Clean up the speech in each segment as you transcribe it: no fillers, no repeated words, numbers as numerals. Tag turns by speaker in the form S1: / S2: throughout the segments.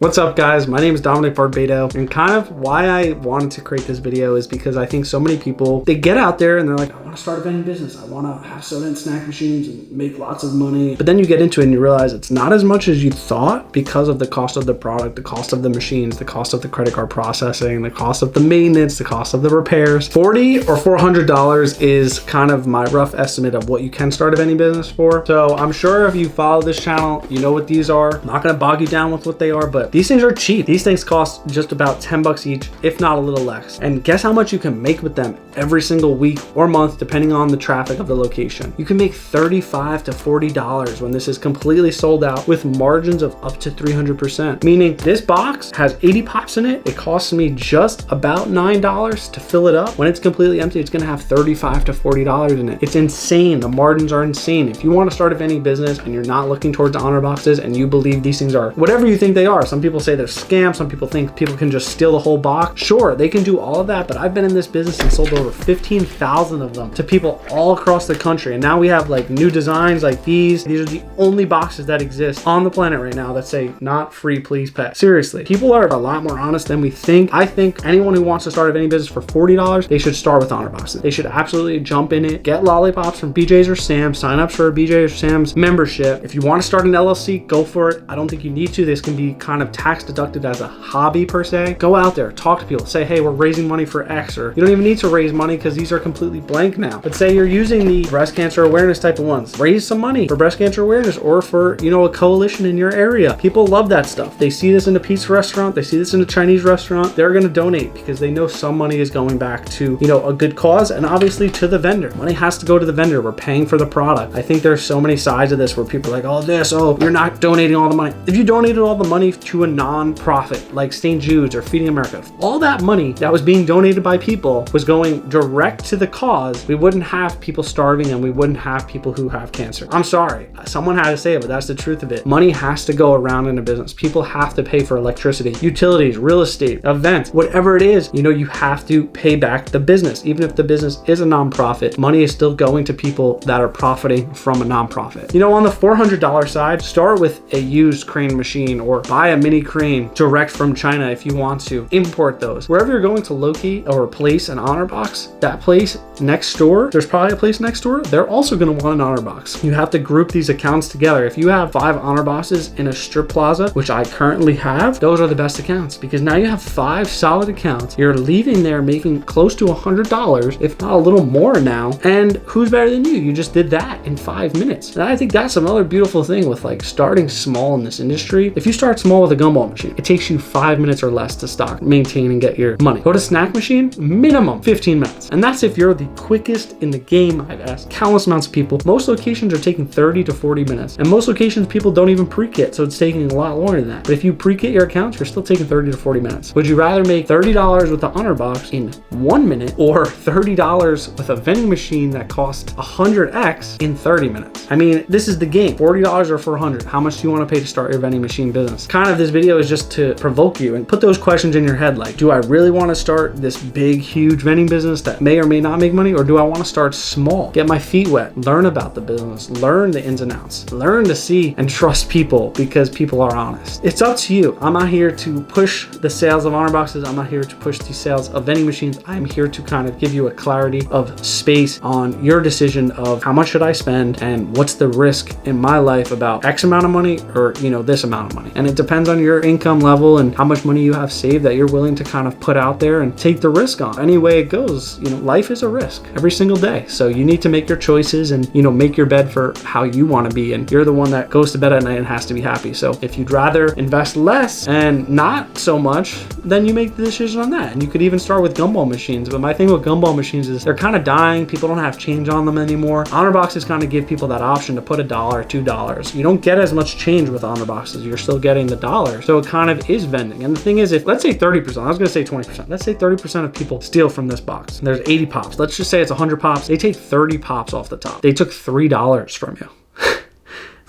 S1: What's up guys, my name is Dominic Barbato, and kind of why I wanted to create this video is because I think so many people, they get out there and they're like, I want to start a vending business. I want to have soda and snack machines and make lots of money. But then you get into it and you realize it's not as much as you thought because of the cost of the product, the cost of the machines, the cost of the credit card processing, the cost of the maintenance, the cost of the repairs. $40 or $400 is kind of my rough estimate of what you can start a vending business for. So I'm sure if you follow this channel, you know what these are. I'm not going to bog you down with what they are, but these things are cheap. These things cost just about 10 bucks each, if not a little less. And guess how much you can make with them every single week or month, depending on the traffic of the location. You can make $35 to $40 when this is completely sold out with margins of up to 300%. Meaning this box has 80 pops in it. It costs me just about $9 to fill it up. When it's completely empty, it's gonna have $35 to $40 in it. It's insane. The margins are insane. If you want to start a vending business and you're not looking towards honor boxes and you believe these things are whatever you think they are, some people say they're scams, some people think people can just steal the whole box. Sure, they can do all of that, but I've been in this business and sold over 15,000 of them to people all across the country. And now we have like new designs like these. These are the only boxes that exist on the planet right now that say not free, please pay. Seriously, people are a lot more honest than we think. I think anyone who wants to start a vending business for $40, they should start with honor boxes. They should absolutely jump in it, get lollipops from BJ's or Sam's, sign up for a BJ's or Sam's membership. If you want to start an LLC, go for it. I don't think you need to. This can be kind of tax deducted as a hobby per se. Go out there, talk to people, say, hey, we're raising money for X, or you don't even need to raise money because these are completely blank now. But say you're using the breast cancer awareness type of ones, raise some money for breast cancer awareness or for, a coalition in your area. People love that stuff. They see this in a pizza restaurant, they see this in a Chinese restaurant, they're going to donate because they know some money is going back to, a good cause, and obviously to the vendor. Money has to go to the vendor. We're paying for the product. I think there's so many sides of this where people are like, you're not donating all the money. If you donated all the money to a non-profit like St. Jude's or Feeding America, all that money that was being donated by people was going direct to the cause, we wouldn't have people starving and we wouldn't have people who have cancer. I'm sorry, someone had to say it, but that's the truth of it. Money has to go around in a business. People have to pay for electricity, utilities, real estate, events, whatever it is, you have to pay back the business. Even if the business is a nonprofit, money is still going to people that are profiting from a nonprofit. On the $400 side, start with a used crane machine or buy a mini crane direct from China if you want to. Import those. Wherever you're going to locate or place an honor box, that place next door, there's probably a place next door, they're also going to want an honor box. You have to group these accounts together. If you have 5 honor boxes in a strip plaza, which I currently have, those are the best accounts because now you have 5 solid accounts. You're leaving there making close to $100, if not a little more now. And who's better than you? You just did that in 5 minutes. And I think that's another beautiful thing with like starting small in this industry. If you start small with a gumball machine, it takes you 5 minutes or less to stock, maintain, and get your money. Go to snack machine, minimum 15 minutes. And that's if you're the quickest in the game. I've asked countless amounts of people. Most locations are taking 30 to 40 minutes. And most locations people don't even pre-kit, so it's taking a lot longer than that. But if you pre-kit your accounts, you're still taking 30 to 40 minutes. Would you rather make $30 with the honor box in 1 minute or $30 with a vending machine that costs 100x in 30 minutes? I mean, this is the game. $40 or $400. How much do you want to pay to start your vending machine business? Kind of this video is just to provoke you and put those questions in your head. Like, do I really want to start this big, huge vending business that may or may not make money? Or do I want to start small, get my feet wet, learn about the business, learn the ins and outs, learn to see and trust people because people are honest? It's up to you. I'm not here to push the sales of honor boxes. I'm not here to push the sales of vending machines. I'm here to kind of give you a clarity of space on your decision of how much should I spend and what's the risk in my life about X amount of money or, this amount of money. And it depends on your income level and how much money you have saved that you're willing to kind of put out there and take the risk on. Any way it goes, life is a risk every single day. So you need to make your choices and, make your bed for how you want to be. And you're the one that goes to bed at night and has to be happy. So if you'd rather invest less and not so much, then you make the decision on that. And you could even start with gumball machines. But my thing with gumball machines is they're kind of dying. People don't have change on them anymore. Honor boxes kind of give people that option to put $1, $2. You don't get as much change with honor boxes. You're still getting the dollar. So it kind of is vending. And the thing is, if let's say 30%, I was going to say 20%, let's say 30% of people steal from this box and there's 80 pops. Let's just say it's 100 pops. They take 30 pops off the top. They took $3 from you.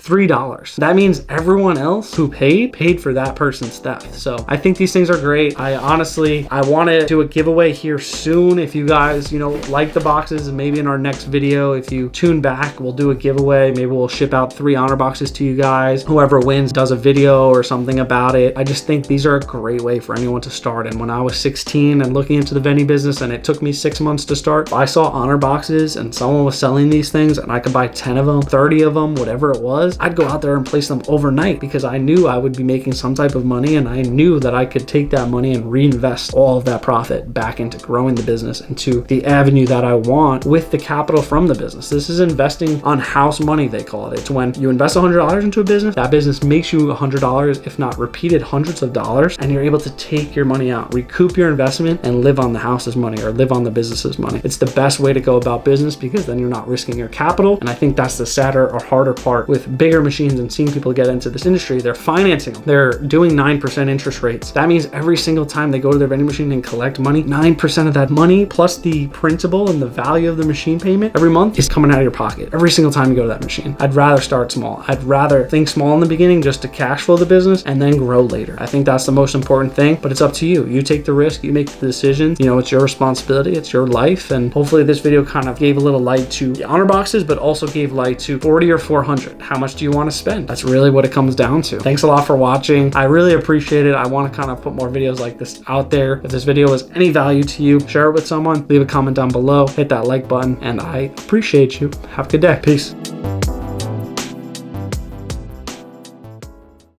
S1: $3. That means everyone else who paid for that person's theft. So I think these things are great. I want to do a giveaway here soon. If you guys, like the boxes, and maybe in our next video, if you tune back, we'll do a giveaway. Maybe we'll ship out 3 honor boxes to you guys. Whoever wins does a video or something about it. I just think these are a great way for anyone to start. And when I was 16 and looking into the vending business, and it took me 6 months to start, if I saw honor boxes and someone was selling these things and I could buy 10 of them, 30 of them, whatever it was, I'd go out there and place them overnight, because I knew I would be making some type of money, and I knew that I could take that money and reinvest all of that profit back into growing the business, into the avenue that I want with the capital from the business. This is investing on house money, they call it. It's when you invest $100 into a business, that business makes you $100, if not repeated hundreds of dollars, and you're able to take your money out, recoup your investment, and live on the house's money or live on the business's money. It's the best way to go about business, because then you're not risking your capital. And I think that's the sadder or harder part with bigger machines and seeing people get into this industry. They're financing them. They're doing 9% interest rates. That means every single time they go to their vending machine and collect money, 9% of that money plus the principal and the value of the machine payment every month is coming out of your pocket every single time you go to that machine. I'd rather start small. I'd rather think small in the beginning just to cash flow the business and then grow later. I think that's the most important thing, but it's up to you. You take the risk, you make the decisions. It's your responsibility, it's your life. And hopefully this video kind of gave a little light to the honor boxes, but also gave light to 40 or 400. How much do you want to spend? That's really what it comes down to. Thanks a lot for watching. I really appreciate it. I want to kind of put more videos like this out there. If this video was any value to you, share it with someone, leave a comment down below, hit that like button, and I appreciate you. Have a good day. Peace.